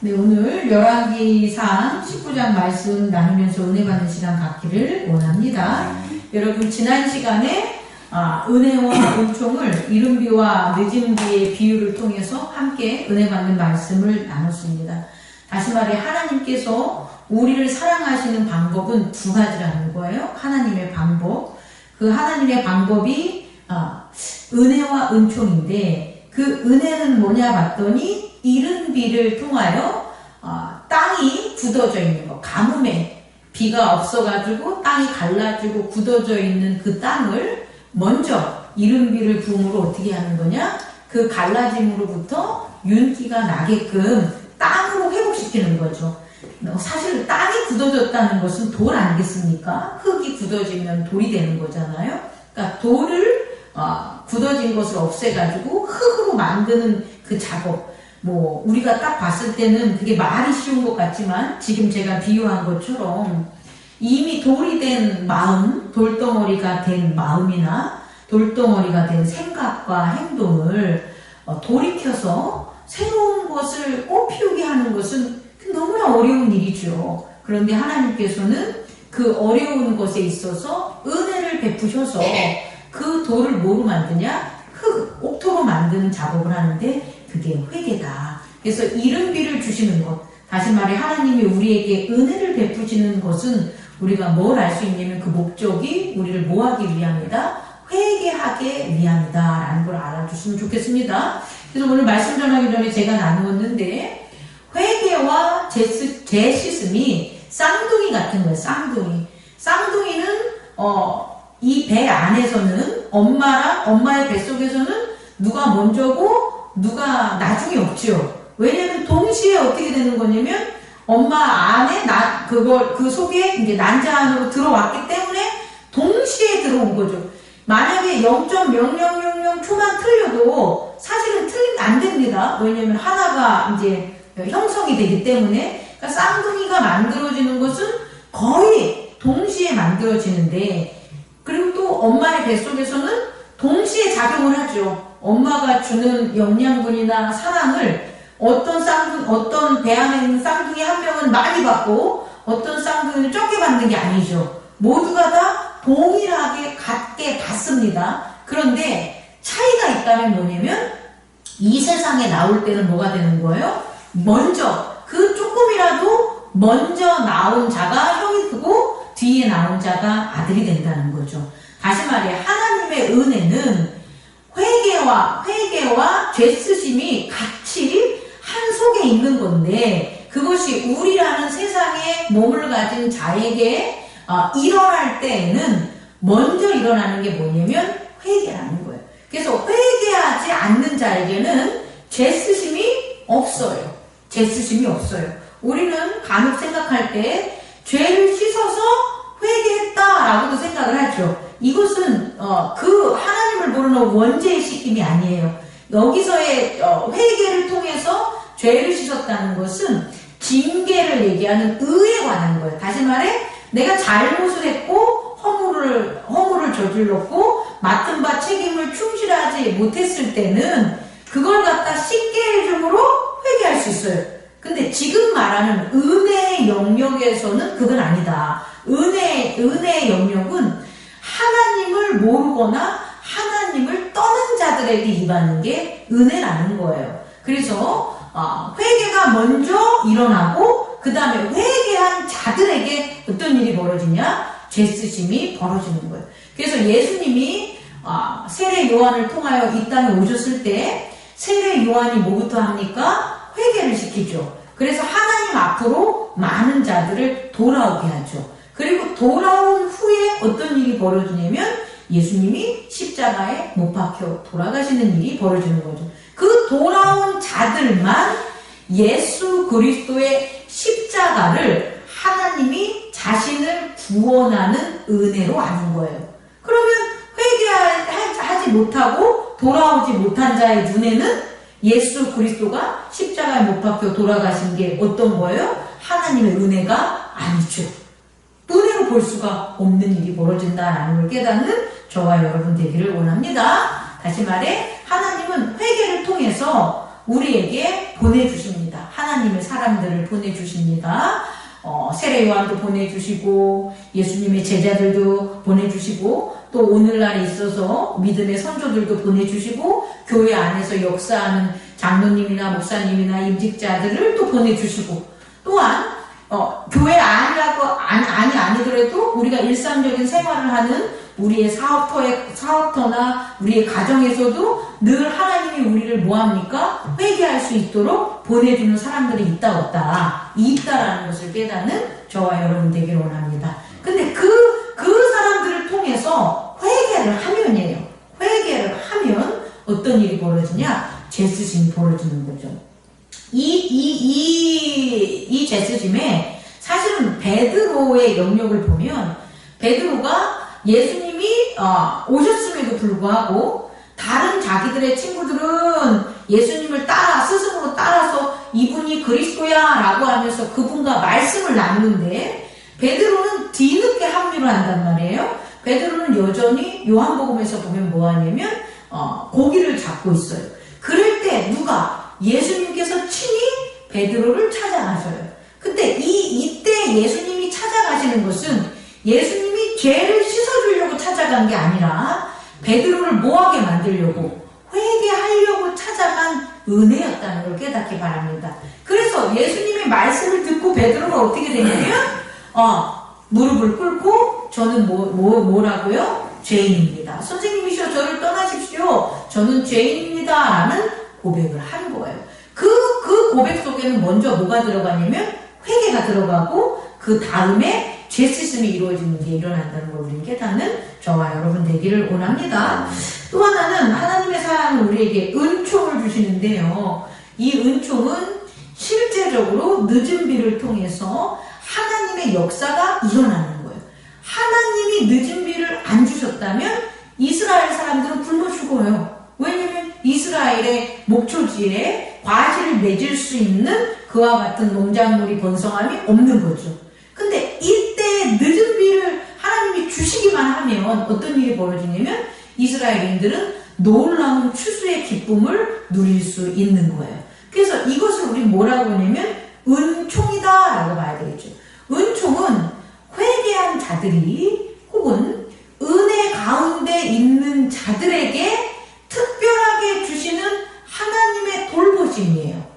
네, 오늘 열왕기상 19장 말씀 나누면서 은혜 받는 시간 갖기를 원합니다. 여러분 지난 시간에 은혜와 은총을 이른비와 늦은비의 비유를 통해서 함께 은혜 받는 말씀을 나눴습니다. 다시 말해 하나님께서 우리를 사랑하시는 방법은 두 가지라는 거예요. 하나님의 방법. 그 하나님의 방법이 은혜와 은총인데 그 은혜는 뭐냐 봤더니 이른비를 통하여 땅이 굳어져 있는 거, 가뭄에 비가 없어가지고 땅이 갈라지고 굳어져 있는 그 땅을 먼저 이른비를 부음으로 어떻게 하는 거냐? 그 갈라짐으로부터 윤기가 나게끔 땅으로 회복시키는 거죠. 사실 땅이 굳어졌다는 것은 돌 아니겠습니까? 흙이 굳어지면 돌이 되는 거잖아요. 그러니까 돌을 굳어진 것을 없애가지고 흙으로 만드는 그 작업. 우리가 딱 봤을 때는 그게 말이 쉬운 것 같지만 지금 제가 비유한 것처럼 이미 돌이 된 마음, 돌덩어리가 된 마음이나 돌덩어리가 된 생각과 행동을 돌이켜서 새로운 것을 꽃피우게 하는 것은 너무나 어려운 일이죠. 그런데 하나님께서는 그 어려운 것에 있어서 은혜를 베푸셔서 그 돌을 뭐로 만드냐? 옥토로 만드는 작업을 하는데 그게 회개다. 그래서 이른비를 주시는 것. 다시 말해 하나님이 우리에게 은혜를 베푸시는 것은 우리가 뭘 알 수 있냐면 그 목적이 우리를 뭐 하기 위함이다? 회개하게 위함이다. 라는 걸 알아주시면 좋겠습니다. 그래서 오늘 말씀 전하기 전에 제가 나누었는데 회개와 재씻음이 쌍둥이 같은 거예요. 쌍둥이. 쌍둥이는 이 배 안에서는 엄마의 뱃속에서는 누가 먼저고 누가 나중에 없죠. 왜냐면 동시에 어떻게 되는 거냐면 엄마 안에 그 속에 이제 난자 안으로 들어왔기 때문에 동시에 들어온 거죠. 만약에 0.0000초만 틀려도 사실은 틀리면 안 됩니다. 왜냐면 하나가 이제 형성이 되기 때문에. 그러니까 쌍둥이가 만들어지는 것은 거의 동시에 만들어지는데, 그리고 또 엄마의 뱃속에서는 동시에 작용을 하죠. 엄마가 주는 영양분이나 사랑을 어떤 배 안에 있는 쌍둥이 한 명은 많이 받고 어떤 쌍둥이는 적게 받는 게 아니죠. 모두가 다 동일하게 같게 받습니다. 그런데 차이가 있다면 뭐냐면 이 세상에 나올 때는 뭐가 되는 거예요? 먼저 그 조금이라도 먼저 나온 자가 형이 크고 뒤에 나온 자가 아들이 된다는 거죠. 다시 말해 하나님의 은혜는 회개와 죄쓰심이 같이 한 속에 있는 건데 그것이 우리라는 세상에 몸을 가진 자에게 일어날 때에는 먼저 일어나는 게 뭐냐면 회개라는 거예요. 그래서 회개하지 않는 자에게는 죄쓰심이 없어요. 죄쓰심이 없어요. 우리는 간혹 생각할 때 죄를 씻어서 회개했다라고도 생각을 하죠. 이것은 그 하나님을 모르는 원죄의 씻김이 아니에요. 여기서의 회개를 통해서 죄를 씻었다는 것은 징계를 얘기하는 의에 관한 거예요. 다시 말해 내가 잘못을 했고 허물을 저질렀고 맡은 바 책임을 충실하지 못했을 때는 그걸 갖다 씻게 해줌으로 회개할 수 있어요. 근데 지금 말하는 은혜의 영역에서는 그건 아니다. 은혜의 영역은 하나님을 모르거나 하나님을 떠난 자들에게 임하는 게 은혜라는 거예요. 그래서 회개가 먼저 일어나고 그 다음에 회개한 자들에게 어떤 일이 벌어지냐? 죄쓰심이 벌어지는 거예요. 그래서 예수님이 세례 요한을 통하여 이 땅에 오셨을 때 세례 요한이 뭐부터 합니까? 회개를 시키죠. 그래서 하나님 앞으로 많은 자들을 돌아오게 하죠. 그리고 돌아온 후에 어떤 일이 벌어지냐면 예수님이 십자가에 못 박혀 돌아가시는 일이 벌어지는 거죠. 그 돌아온 자들만 예수 그리스도의 십자가를 하나님이 자신을 구원하는 은혜로 아는 거예요. 그러면 회개하지 못하고 돌아오지 못한 자의 눈에는 예수 그리스도가 십자가에 못 박혀 돌아가신 게 어떤 거예요? 하나님의 은혜가 아니죠. 은혜로 볼 수가 없는 일이 벌어진다라는 걸 깨닫는 저와 여러분 되기를 원합니다. 다시 말해 하나님은 회개를 통해서 우리에게 보내주십니다. 하나님의 사람들을 보내주십니다. 세례 요한도 보내주시고 예수님의 제자들도 보내주시고 또 오늘날에 있어서 믿음의 선조들도 보내주시고 교회 안에서 역사하는 장로님이나 목사님이나 임직자들을 또 보내주시고 또한 교회 안이 아니더라도 우리가 일상적인 생활을 하는 우리의 사업터나 우리의 가정에서도 늘 하나님이 우리를 뭐합니까? 회개할 수 있도록 보내주는 사람들이 있다 없다. 있다라는 것을 깨닫는 저와 여러분 되기를 원합니다. 근데 그 사람들을 통해서 회개를 하면이에요. 회개를 하면 어떤 일이 벌어지냐? 죄쓰심이 벌어지는 거죠. 이 죄쓰심에 사실은 베드로의 영역을 보면 베드로가 예수님이 오셨음에도 불구하고 다른 자기들의 친구들은 예수님을 스스로 따라서 이분이 그리스도야 라고 하면서 그분과 말씀을 나누는데 베드로는 뒤늦게 합류를 한단 말이에요. 베드로는 여전히 요한복음에서 보면 뭐하냐면 고기를 잡고 있어요. 그럴 때 누가? 예수님께서 친히 베드로를 찾아가셔요. 근데 이때 예수님이 찾아가시는 것은 예수님이 죄를 씻어주려고 찾아간 게 아니라 베드로를 뭐하게 만들려고 회개하려고 찾아간 은혜였다는 걸 깨닫기 바랍니다. 그래서 예수님의 말씀을 듣고 베드로가 어떻게 되냐면 무릎을 꿇고 저는 뭐라고요? 죄인입니다. 선생님이시여 저를 떠나십시오. 저는 죄인입니다. 라는 고백을 한 거예요. 그 고백 속에는 먼저 뭐가 들어가냐면 회개가 들어가고 그 다음에 죄쓰심이 이루어지는 게 일어난다는 걸 우리는 깨닫는 저와 여러분 되기를 원합니다. 또 하나는 하나님의 사랑은 우리에게 은총을 주시는데요. 이 은총은 실제적으로 늦은 비를 통해서 하나님의 역사가 일어나는 거예요. 하나님이 늦은 비를 안 주셨다면 이스라엘 사람들은 굶어 죽어요. 왜냐면 이스라엘의 목초지에 과실을 맺을 수 있는 그와 같은 농작물이 번성함이 없는 거죠. 근데 이때 늦은 비를 하나님이 주시기만 하면 어떤 일이 벌어지냐면 이스라엘인들은 놀라운 추수의 기쁨을 누릴 수 있는 거예요. 그래서 이것을 우리 뭐라고 하냐면 은총이다 라고 봐야 되겠죠. 은총은 회개한 자들이 혹은 은혜 가운데 있는 자들에게 특별하게 주시는 하나님의 돌보심이에요.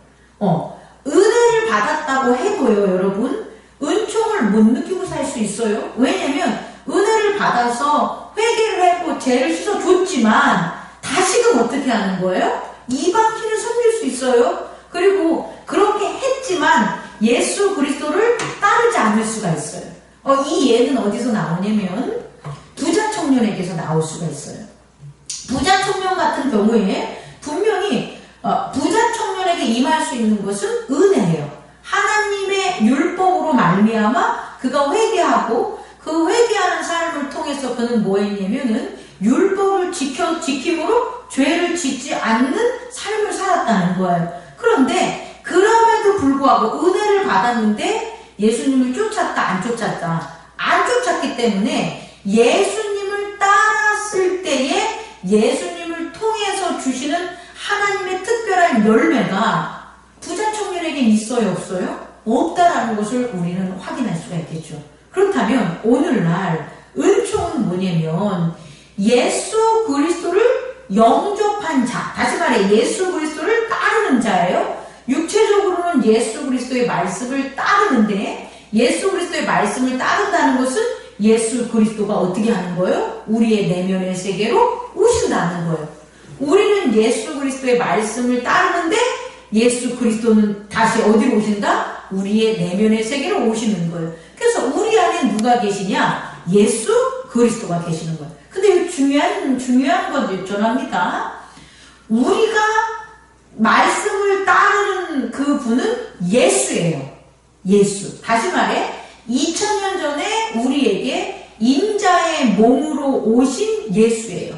은혜를 받았다고 해도요, 여러분, 은총을 못 느끼고 살 수 있어요. 왜냐면 은혜를 받아서 회개를 했고 죄를 씻어줬지만 다시금 어떻게 하는 거예요? 이방신을 섬길 수 있어요. 그리고 그렇게 했지만 예수 그리스도를 따르지 않을 수가 있어요. 이 예는 어디서 나오냐면 부자 청년에게서 나올 수가 있어요. 부자 청년 같은 경우에 분명히 부자 청년에게 임할 수 있는 것은 은혜예요. 하나님의 율법으로 말미암아 그가 회개하고 그 회개하는 삶을 통해서 그는 뭐 했냐면은 율법을 지킴으로 죄를 짓지 않는 삶을 살았다는 거예요. 그런데 그럼에도 불구하고 은혜를 받았는데 예수님을 쫓았다 안 쫓았다? 안 쫓았기 때문에 예수님을 따랐을 때에 예수님을 통해서 주시는 하나님의 특별한 열매가 부자 청년에게 있어요 없어요? 없다라는 것을 우리는 확인할 수가 있겠죠. 그렇다면 오늘날 은총은 뭐냐면 예수 그리스도를 영접한 자, 다시 말해 예수 그리스도를 따르는 자예요. 육체적으로는 예수 그리스도의 말씀을 따르는데 예수 그리스도의 말씀을 따른다는 것은 예수 그리스도가 어떻게 하는 거예요? 우리의 내면의 세계로 오신다는 거예요. 우리는 예수 그리스도의 말씀을 따르는데 예수 그리스도는 다시 어디로 오신다? 우리의 내면의 세계로 오시는 거예요. 그래서 우리 안에 누가 계시냐? 예수 그리스도가 계시는 거예요. 근데 중요한 건 전합니다. 우리가 말씀을 따르는 그 분은 예수예요. 예수. 다시 말해 2000년 전에 우리에게 인자의 몸으로 오신 예수예요.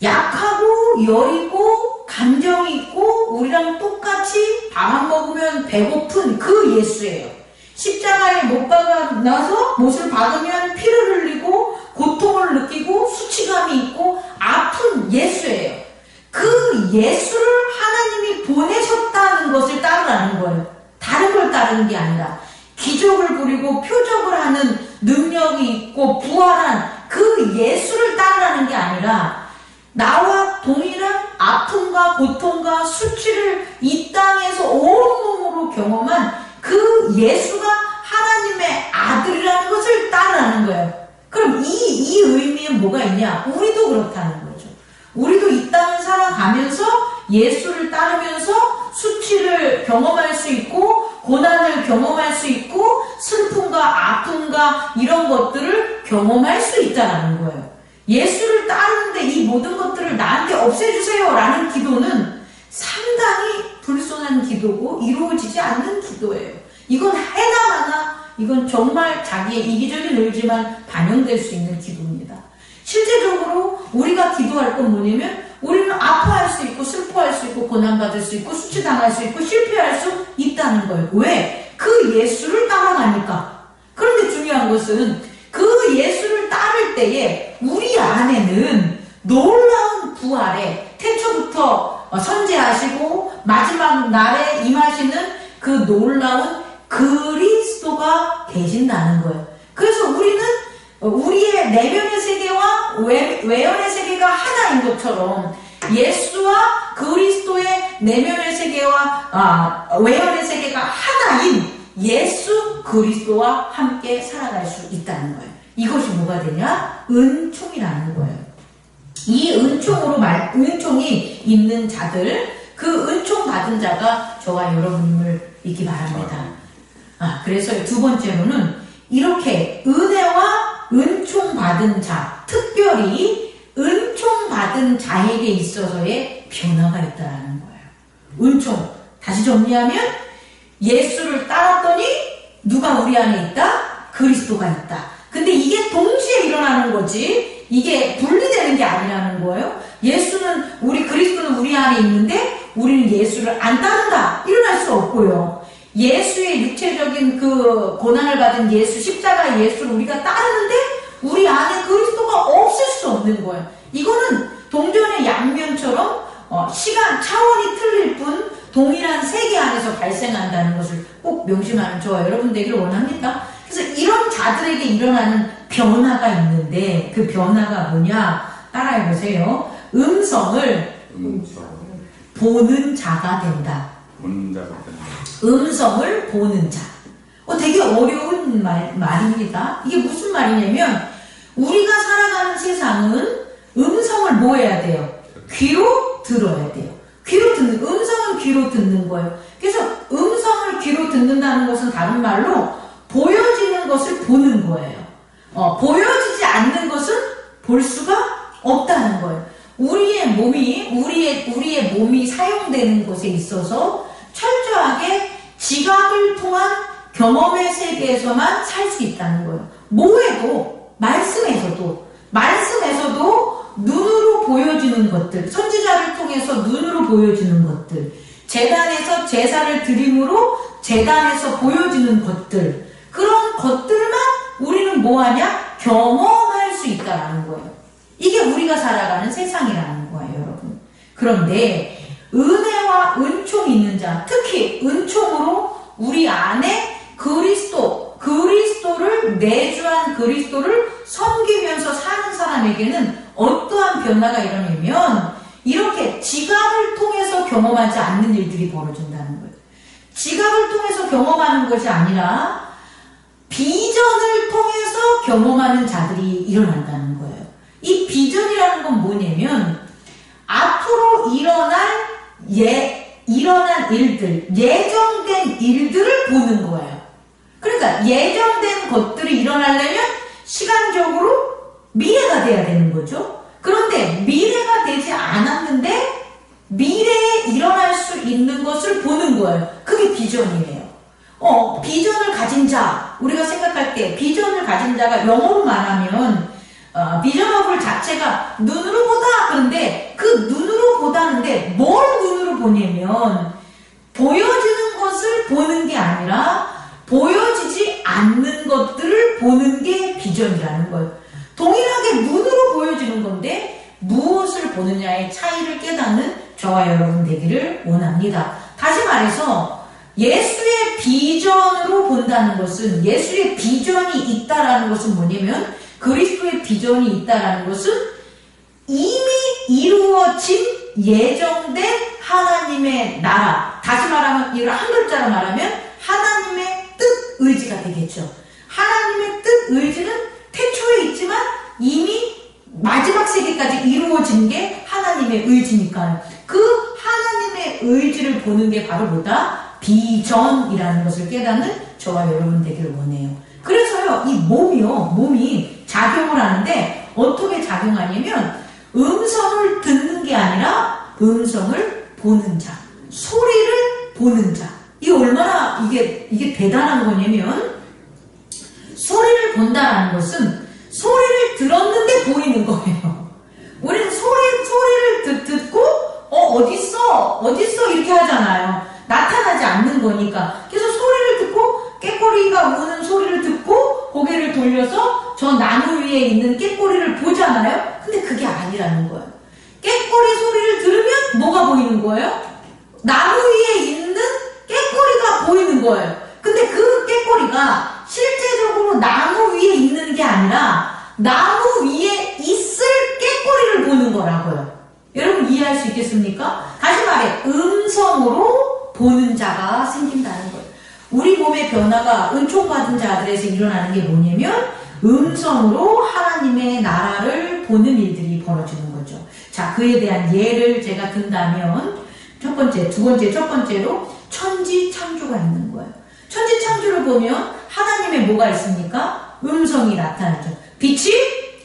약하고 여리고 감정이 있고 우리랑 똑같이 밥 안 먹으면 배고픈 그 예수예요. 십자가에 못 박아놔서 못을 박으면 피를 흘리고 고통을 느끼고 수치감이 있고 아픈 예수예요. 그 예수를 하나님이 보내셨다는 것을 따르라는 거예요. 다른 걸 따르는 게 아니라 기적을 부리고 표적을 하는 능력이 있고 부활한 그 예수를 따르라는 게 아니라 나와 동일한 아픔과 고통과 수치를 이 땅에서 온몸으로 경험한 그 예수가 하나님의 아들이라는 것을 따르라는 거예요. 그럼 이 의미에 뭐가 있냐? 우리도 그렇다는 거죠. 우리도 이 땅을 살아가면서 예수를 따르면서 수치를 경험할 수 있고 고난을 경험할 수 있고 슬픔과 아픔과 이런 것들을 경험할 수 있다는 거예요. 예수를 따르는데 이 모든 것들을 나한테 없애주세요 라는 기도는 상당히 불손한 기도고 이루어지지 않는 기도예요. 이건 해나마나 이건 정말 자기의 이기적인 의지만 반영될 수 있는 기도입니다. 실제적으로 우리가 기도할 건 뭐냐면 우리는 아파할 수 있고 슬퍼할 수 있고 고난받을 수 있고 수치당할 수 있고 실패할 수 있다는 거예요. 왜? 그 예수를 따라가니까. 그런데 중요한 것은 그 예수를 따를 때에 우리 안에는 놀라운 부활에 태초부터 선재하시고 마지막 날에 임하시는 그 놀라운 그리스도가 계신다는 거예요. 그래서 우리는 우리의 내면의 세계와 외연의 세계가 하나인 것처럼 예수와 그리스도의 내면의 세계와 외연의 세계가 하나인 예수 그리스도와 함께 살아갈 수 있다는 거예요. 이것이 뭐가 되냐? 은총이라는 거예요. 이 은총이 있는 자들, 그 은총 받은 자가 저와 여러분을 있기 바랍니다. 그래서 두 번째로는 이렇게 은혜와 은총 받은 자, 특별히 은총 받은 자에게 있어서의 변화가 있다는 거예요. 은총, 다시 정리하면 예수를 따랐더니 누가 우리 안에 있다? 그리스도가 있다. 근데 이게 동시에 일어나는 거지 이게 분리되는 게 아니라는 거예요. 그리스도는 우리 안에 있는데 우리는 예수를 안 따른다. 일어날 수 없고요. 예수의 육체적인 그 고난을 받은 예수, 십자가 예수를 우리가 따르는데 우리 안에 그리스도가 없을 수 없는 거예요. 이거는 동전의 양면처럼 시간 차원이 틀릴 뿐 동일한 세계 안에서 발생한다는 것을 꼭 명심하는 저와 여러분 되기를 원합니다. 그래서 이런 자들에게 일어나는 변화가 있는데 그 변화가 뭐냐? 따라해보세요. 음성을 보는 자가 된다. 음성을 보는 자. 되게 어려운 말입니다. 이게 무슨 말이냐면 우리가 살아가는 세상은 음성을 뭐 해야 돼요? 귀로 들어야 돼요. 음성은 귀로 듣는 거예요. 그래서 음성을 귀로 듣는다는 것은 다른 말로 보여지는 것을 보는 거예요. 보여지지 않는 것은 볼 수가 없다는 거예요. 우리의 몸이 사용되는 것에 있어서 철저하게 지각을 통한 경험의 세계에서만 살 수 있다는 거예요. 뭐에도 말씀에서도 눈으로 보여지는 것들, 선지자를 통해서 눈으로 보여지는 것들, 제단에서 제사를 드림으로 제단에서 보여지는 것들, 그런 것들만 우리는 뭐하냐? 경험할 수 있다는 거예요. 이게 우리가 살아가는 세상이라는 거예요, 여러분. 그런데 은혜와 은총이 있는 자, 특히 은총으로 우리 안에 그리스도를 내주한 그리스도를 섬기면서 사는 사람에게는 어떠한 변화가 일어나면 이렇게 지각을 통해서 경험하지 않는 일들이 벌어진다는 거예요. 지각을 통해서 경험하는 것이 아니라 비전을 통해서 경험하는 자들이 일어난다는 거예요. 이 비전이라는 건 뭐냐면 앞으로 일어날 일들, 예정된 일들을 보는 거예요. 그러니까 예정된 것들이 일어나려면 시간적으로 미래가 돼야 되는 거죠. 그런데 미래가 되지 않았는데 미래에 일어날 수 있는 것을 보는 거예요. 그게 비전이에요. 비전을 가진 자, 우리가 생각할 때 비전을 가진 자가 영어로 말하면 비전업을 자체가 눈으로 보다. 그런데 그 눈으로 보다는데 뭘 눈으로 보냐면 보여지는 것을 보는 게 아니라 보여지지 않는 것들을 보는 게 비전이라는 거예요. 동일하게 눈으로 보여지는 건데 무엇을 보느냐의 차이를 깨닫는 저와 여러분 되기를 원합니다. 다시 말해서 예수의 비전으로 본다는 것은, 예수의 비전이 있다라는 것은 뭐냐면, 그리스도의 비전이 있다라는 것은 이미 이루어진 예정된 하나님의 나라, 다시 말하면 이걸 한 글자로 말하면 하나님의 뜻 의지가 되겠죠. 하나님의 뜻 의지는 태초에 있지만 이미 마지막 세계까지 이루어진 게 하나님의 의지니까요. 그 하나님의 의지를 보는 게 바로 뭐다? 비전이라는 것을 깨닫는 저와 여러분 되기를 원해요. 그래서요, 이 몸이 작용을 하는데 어떻게 작용하냐면 음성을 듣는 게 아니라 음성을 보는 자, 소리를 보는 자. 이게 얼마나 이게 대단한 거냐면, 소리를 본다라는 것은 소리를 들었는데 보이는 거예요. 우리는 소리를 듣고 어딨어 이렇게 하잖아요. 나타나지 않는 거니까. 그래서 소리를 듣고 깨꼬리가 우는 소리를 듣고 고개를 돌려서 저 나무 위에 있는 깨꼬리를 보잖아요. 근데 그게 아니라는 거예요. 깨꼬리 소리를 들으면 뭐가 보이는 거예요? 나무 위에 있는 깨꼬리가 보이는 거예요. 근데 그 깨꼬리가 실제적으로 나무 위에 있는 게 아니라 나무 위에 있을 깨꼬리를 보는 거라고요. 여러분 이해할 수 있겠습니까? 다시 말해, 음성으로 보는 자가 생긴다는 거예요. 우리 몸의 변화가 은총받은 자들에서 일어나는 게 뭐냐면 음성으로 하나님의 나라를 보는 일들이 벌어지는 거죠. 자, 그에 대한 예를 제가 든다면 첫 번째로 천지창조가 있는 거예요. 천지창조를 보면 하나님의 뭐가 있습니까? 음성이 나타나죠. 빛이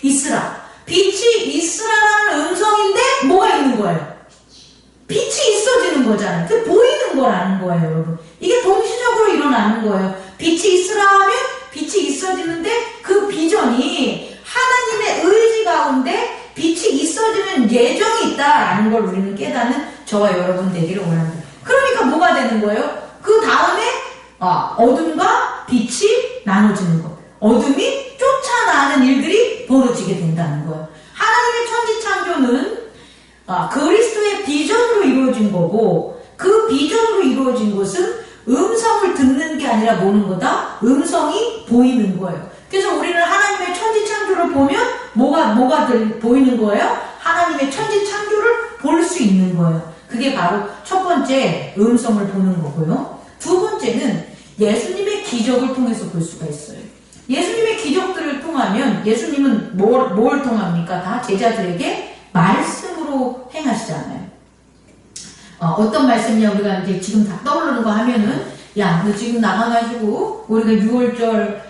있으라. 빛이 있으라라는 음성인데 뭐가 있는 거예요? 빛이 있어지는 거잖아요. 그 보이는 거라는 거예요, 여러분. 이게 동시적으로 일어나는 거예요. 빛이 있으라 하면 빛이 있어지는데 그 비전이 하나님의 의지 가운데 빛이 있어지는 예정이 있다라는 걸 우리는 깨닫는 저와 여러분 되기를 원합니다. 그러니까 뭐가 되는 거예요? 그 다음에 어둠과 빛이 나눠지는 것. 어둠이 쫓아나는 일들이 벌어지게 된다는 거예요. 하나님의 천지창조는 그리스도의 비전으로 이루어진 거고, 그 비전으로 이루어진 것은 음성을 듣는 게 아니라 뭐는 거다? 음성이 보이는 거예요. 그래서 우리는 하나님의 천지창조를 보면 뭐가 보이는 거예요? 하나님의 천지창조를 볼 수 있는 거예요. 그게 바로 첫 번째 음성을 보는 거고요. 두 번째는 예수님의 기적을 통해서 볼 수가 있어요. 예수님의 기적들을 통하면 예수님은 뭘 통합니까? 다 제자들에게 말씀으로 행하시잖아요. 어떤 말씀이냐, 우리가 이제 지금 다 떠오르는 거 하면은, 야, 너 지금 나가가지고 우리가 6월절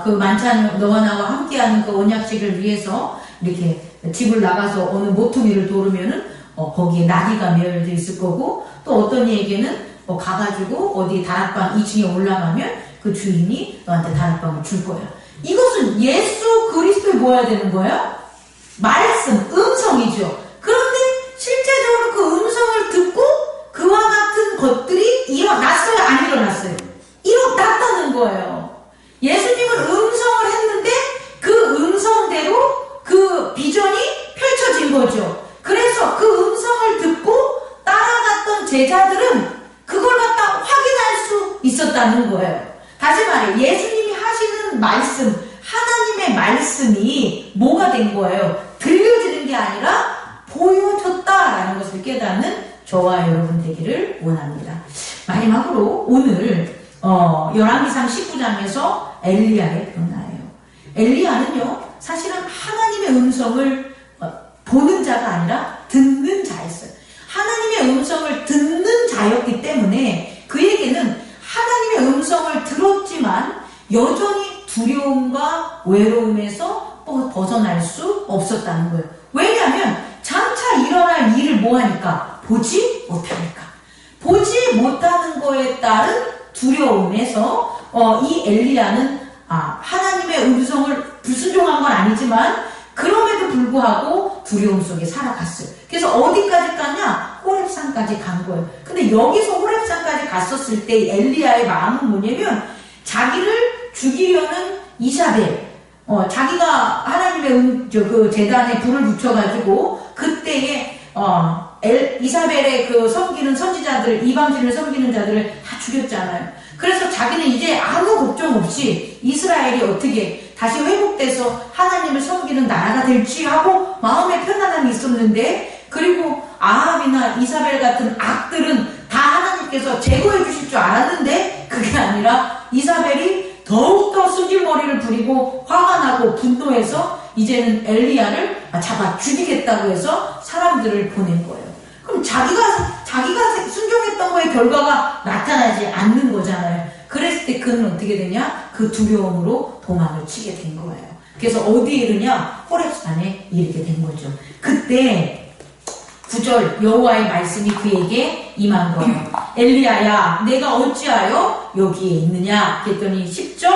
그 만찬 너와 나와 함께하는 그 언약식을 위해서 이렇게 집을 나가서 어느 모퉁이를 도르면은 거기에 나귀가 매여져 있을 거고, 또 어떤 얘기는 가가지고 어디 다락방 2층에 올라가면 그 주인이 너한테 다락방을 줄 거야. 이것은 예수 그리스도에 뭐야 되는 거예요? 말씀, 음성이죠. 그런데 실제적으로 그 음성을 듣고 그와 같은 것들이 일어났어요? 안 일어났어요? 일어났다는 거예요. 예수님은 음성을 했는데 그 음성대로 그 비전이 펼쳐진 거죠. 그래서 그 음성을 듣고 따라갔던 제자들은 그걸 갖다 확인할 수 있었다는 거예요. 다시 말해, 예수님이 하시는 말씀, 하나님의 말씀이 뭐가 된 거예요? 들려지는 게 아니라 보여졌다라는 것을 깨닫는 저와 여러분 되기를 원합니다. 마지막으로 오늘 열왕기상 19장에서 엘리야의 변화예요. 엘리야는요, 사실은 하나님의 음성을 보는 자가 아니라 듣는 자였어요. 하나님의 음성을 듣는 자였기 때문에 그에게는 하나님의 음성을 들었지만 여전히 두려움과 외로움에서 벗어날 수 없었다는 거예요. 왜냐하면 장차 일어날 일을 뭐하니까? 보지 못하니까. 보지 못하는 거에 따른 두려움에서 이 엘리야는 하나님의 음성을 불순종한 건 아니지만 그럼에도 불구하고 두려움 속에 살아갔어요. 그래서 어디까지 갔냐? 호렙산까지 간 거예요. 근데 여기서 호렙산까지 갔었을 때 엘리야의 마음은 뭐냐면 자기를 죽이려는 이사벨, 자기가 하나님의 그 제단에 불을 붙여가지고 그때에 이사벨의 그 섬기는 선지자들, 이방신을 섬기는 자들을 다 죽였잖아요. 그래서 자기는 이제 아무 걱정 없이 이스라엘이 어떻게 다시 회복돼서 하나님을 섬기는 나라가 될지 하고 마음의 편안함이 있었는데, 그리고 아합이나 이사벨 같은 악들은 다 하나님께서 제거해 주실 줄 알았는데 그게 아니라 이사벨이 더욱더 승질머리를 부리고 화가 나고 분노해서 이제는 엘리야를 잡아 죽이겠다고 해서 사람들을 보낸 거예요. 그럼 자기가 순종했던 거의 결과가 나타나지 않는 거잖아요. 그랬을 때 그는 어떻게 되냐? 그 두려움으로 도망을 치게 된 거예요. 그래서 어디에 이르냐? 호렙산에 이르게 된 거죠. 그때 9절 여호와의 말씀이 그에게 임한 거예요. 엘리야야, 내가 어찌하여 여기에 있느냐? 그랬더니 10절,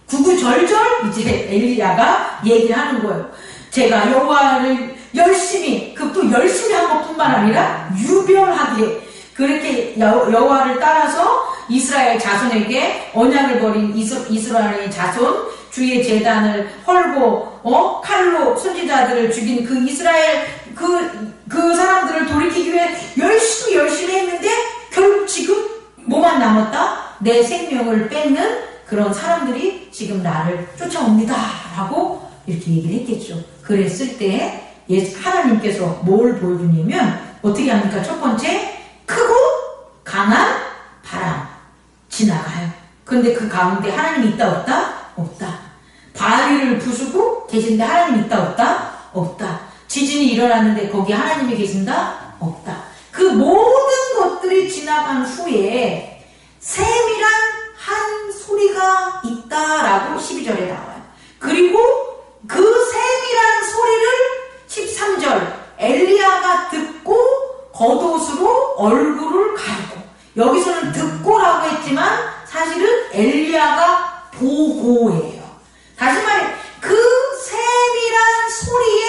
9절절 이제 엘리야가 얘기를 하는 거예요. 제가 여호와를 열심히, 또 열심히 한 것뿐만 아니라 유별하게 그렇게 여호와를 따라서 이스라엘 자손에게 언약을 벌인 이스라엘의 자손, 주의 제단을 헐고 칼로 선지자들을 죽인 그 이스라엘 그 사람들을 돌이키기 위해 열심히 했는데 결국 지금 뭐만 남았다? 내 생명을 뺏는 그런 사람들이 지금 나를 쫓아옵니다 라고 이렇게 얘기를 했겠죠. 그랬을 때 하나님께서 뭘 보여주냐면 어떻게 합니까? 첫 번째, 크고 강한 바람 지나가요. 그런데 그 가운데 하나님이 있다 없다? 없다. 바위를 부수고 계신데 하나님이 있다 없다? 없다. 지진이 일어났는데 거기 하나님이 계신다? 없다. 그 모든 것들이 지나간 후에 세밀한 한 소리가 있다라고 12절에 나와요. 그리고 그 세밀한 소리를 13절 엘리야가 듣고 겉옷으로 얼굴을 가리고, 여기서는 듣고라고 했지만 사실은 엘리야가 보고예요. 다시 말해 그 세밀한 소리에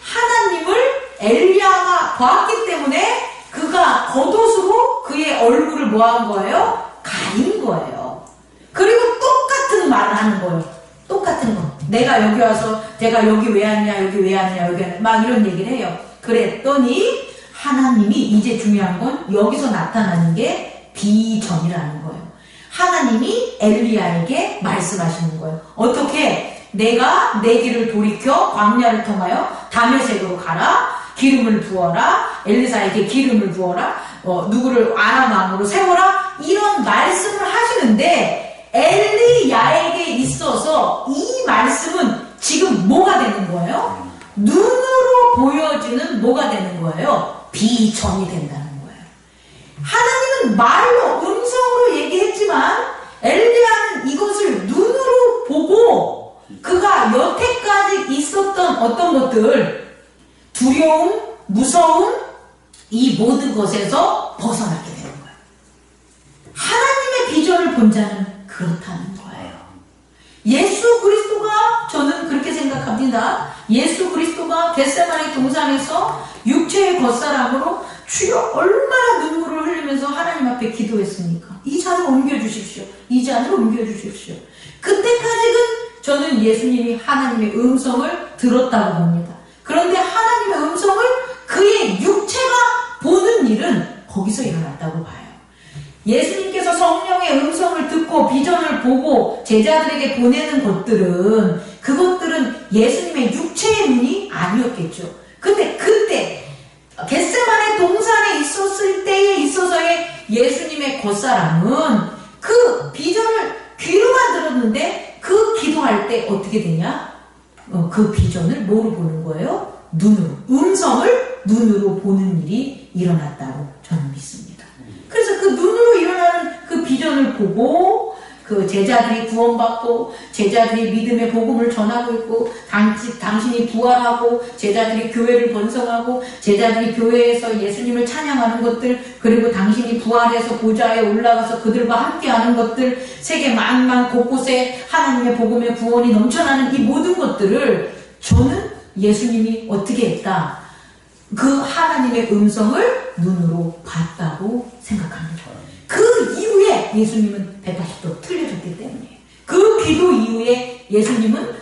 하나님을 엘리야가 봤기 때문에 그가 겉옷으로 그의 얼굴을 뭐한 거예요? 가린 거예요. 그리고 똑같은 말을 하는 거예요. 똑같은 거. 내가 여기 와서 내가 여기 왜 왔냐, 여기 왜 왔냐, 여기 막 이런 얘기를 해요. 그랬더니 하나님이, 이제 중요한 건 여기서 나타나는 게 비전이라는 거예요. 하나님이 엘리야에게 말씀하시는 거예요. 어떻게? 내가 내 길을 돌이켜 광야를 통하여 다메섹으로 가라. 기름을 부어라. 엘리사에게 기름을 부어라. 누구를 아람 왕으로 세워라. 이런 말씀을 하시는데 엘리야에게 있어서 이 말씀은 지금 뭐가 되는 거예요? 눈으로 보여지는 뭐가 되는 거예요? 비전이 된다는 거예요. 하나님은 말로, 음성으로 얘기했지만 엘리야는 이것을 눈으로 보고 그가 여태까지 있었던 어떤 것들, 두려움, 무서움, 이 모든 것에서 벗어나게 되는 거예요. 하나님의 비전을 본 자는 그렇다는 거예요. 예수 그리스도가, 저는 그렇게 생각합니다. 예수 그리스도가 겟세마네 동산에서 육체의 겉사람으로 주여 얼마나 눈물을 흘리면서 하나님 앞에 기도했습니까? 이 잔을 옮겨주십시오. 이 잔을 옮겨주십시오. 그때까지는 저는 예수님이 하나님의 음성을 들었다고 봅니다. 그런데 하나님의 음성을 그의 육체가 보는 일은 거기서 일어났다고 봐요. 예수님께서 성령의 음성을 듣고 비전을 보고 제자들에게 보내는 것들은, 그것들은 예수님의 육체의 눈이 아니었겠죠. 근데 그때 겟세마네 동산에 있었을 때에 있어서의 예수님의 겉사람은 그 비전을 귀로만 들었는데 그 기도할 때 어떻게 되냐? 그 비전을 뭐로 보는 거예요? 눈으로. 음성을 눈으로 보는 일이 일어났다고 저는 믿습니다. 그래서 그 눈으로 일어나는 그 비전을 보고 그 제자들이 구원받고 제자들이 믿음의 복음을 전하고 있고 당신이 부활하고 제자들이 교회를 번성하고 제자들이 교회에서 예수님을 찬양하는 것들, 그리고 당신이 부활해서 보좌에 올라가서 그들과 함께하는 것들, 세계 만만 곳곳에 하나님의 복음의 구원이 넘쳐나는 이 모든 것들을 저는 예수님이 어떻게 했다? 그 하나님의 음성을 눈으로 봤다고 생각합니다. 그 이후에 예수님은 180도 틀려졌기 때문이에요. 그 기도 이후에 예수님은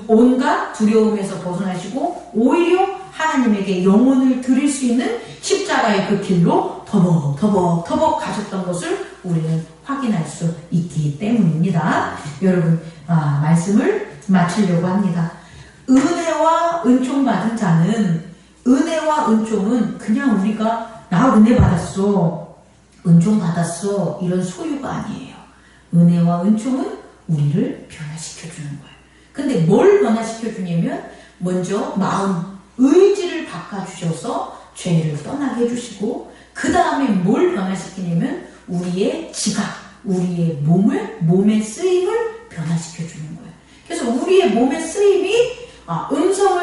온갖 두려움에서 벗어나시고 오히려 하나님에게 영혼을 드릴 수 있는 십자가의 그 길로 터벅터벅 가셨던 것을 우리는 확인할 수 있기 때문입니다. 여러분, 말씀을 마치려고 합니다. 은혜와 은총 받은 자는, 은혜와 은총은 그냥 우리가 나 은혜 받았어, 은총 받았어, 이런 소유가 아니에요. 은혜와 은총은 우리를 변화시켜 주는 거예요. 근데 뭘 변화시켜 주냐면, 먼저 마음, 의지를 바꿔주셔서 죄를 떠나게 해주시고, 그 다음에 뭘 변화시키냐면 우리의 지각, 우리의 몸의 쓰임을 변화시켜 주는 거예요. 그래서 우리의 몸의 쓰임이 음성을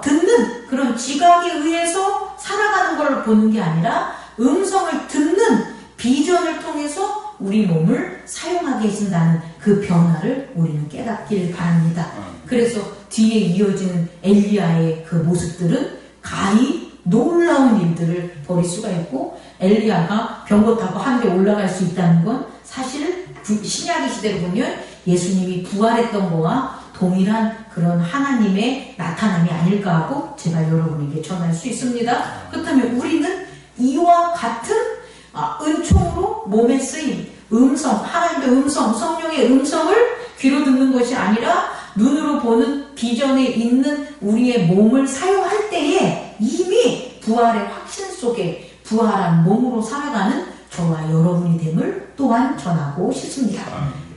듣는 그런 지각에 의해서 살아가는 걸 보는 게 아니라, 음성을 듣는 비전을 통해서 우리 몸을 사용하게 해준다는 그 변화를 우리는 깨닫길 바랍니다. 그래서 뒤에 이어지는 엘리야의 그 모습들은 가히 놀라운 일들을 벌일 수가 있고, 엘리야가 병거 타고 하늘에 올라갈 수 있다는 건 사실 신약의 시대를 보면 예수님이 부활했던 거와 동일한 그런 하나님의 나타남이 아닐까 하고 제가 여러분에게 전할 수 있습니다. 그렇다면 우리는 이와 같은 은총으로 몸에 쓰임, 음성, 하나님의 음성, 성령의 음성을 귀로 듣는 것이 아니라 눈으로 보는 비전에 있는 우리의 몸을 사용할 때에 이미 부활의 확신 속에 부활한 몸으로 살아가는 저와 여러분이 됨을 또한 전하고 싶습니다.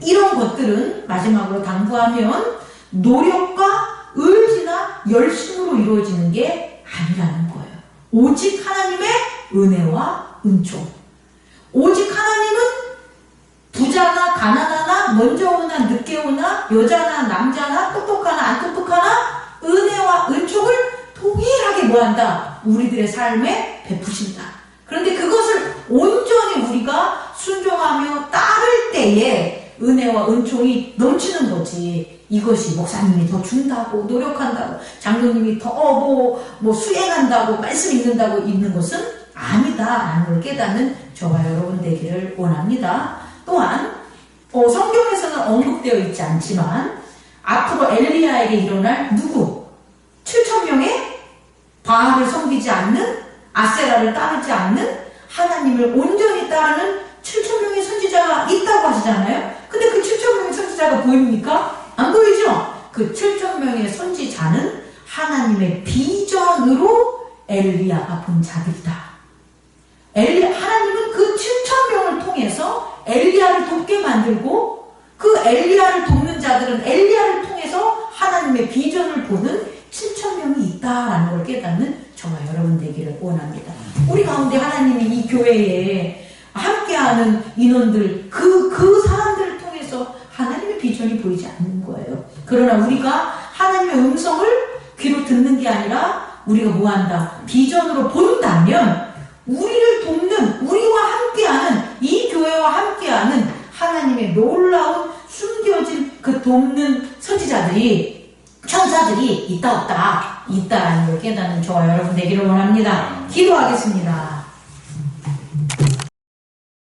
이런 것들은 마지막으로 당부하면 노력과 의지나 열심으로 이루어지는 게 아니라는 거예요. 오직 하나님의 은혜와 은총. 오직 하나님은 부자나 가난하나 먼저 오나 늦게 오나 여자나 남자나 똑똑하나 안 똑똑하나 은혜와 은총을 동일하게 뭐한다? 우리들의 삶에 베푸신다. 그런데 그것을 온전히 우리가 순종하며 따를 때에 은혜와 은총이 넘치는 거지. 이것이 목사님이 더 준다고 노력한다고 장로님이 더 수행한다고 말씀 읽는다고 있는 것은 아니다라는 걸 깨닫는 저와 여러분 되기를 원합니다. 또한 성경에서는 언급되어 있지 않지만 앞으로 엘리야에게 일어날 누구? 7,000명의 바알을 섬기지 않는, 아세라를 따르지 않는, 하나님을 온전히 따르는 7,000명의 선지자가 있다고 하시잖아요. 근데 그 7,000명의 선지자가 보입니까? 안 보이죠? 그 7,000명의 선지자는 하나님의 비전으로 엘리야가 본 자들이다. 하나님은 그 7,000명을 통해서 엘리야를 돕게 만들고, 그 엘리야를 돕는 자들은 엘리야를 통해서 하나님의 비전을 보는 7,000명이 있다라는 걸 깨닫는 저와 여러분 되기를 원합니다. 우리 가운데 하나님이 이 교회에 함께하는 인원들, 그 사람들을 통해서 하나님의 비전이 보이지 않는 거예요. 그러나 우리가 하나님의 음성을 귀로 듣는 게 아니라 우리가 뭐한다? 비전으로 본다면 우리를 돕는, 우리와 함께하는, 이 교회와 함께하는 하나님의 놀라운 숨겨진 그 돕는 선지자들이, 천사들이 있다 없다, 있다라는 걸 깨닫는 저와 여러분 되기를 원합니다. 기도하겠습니다.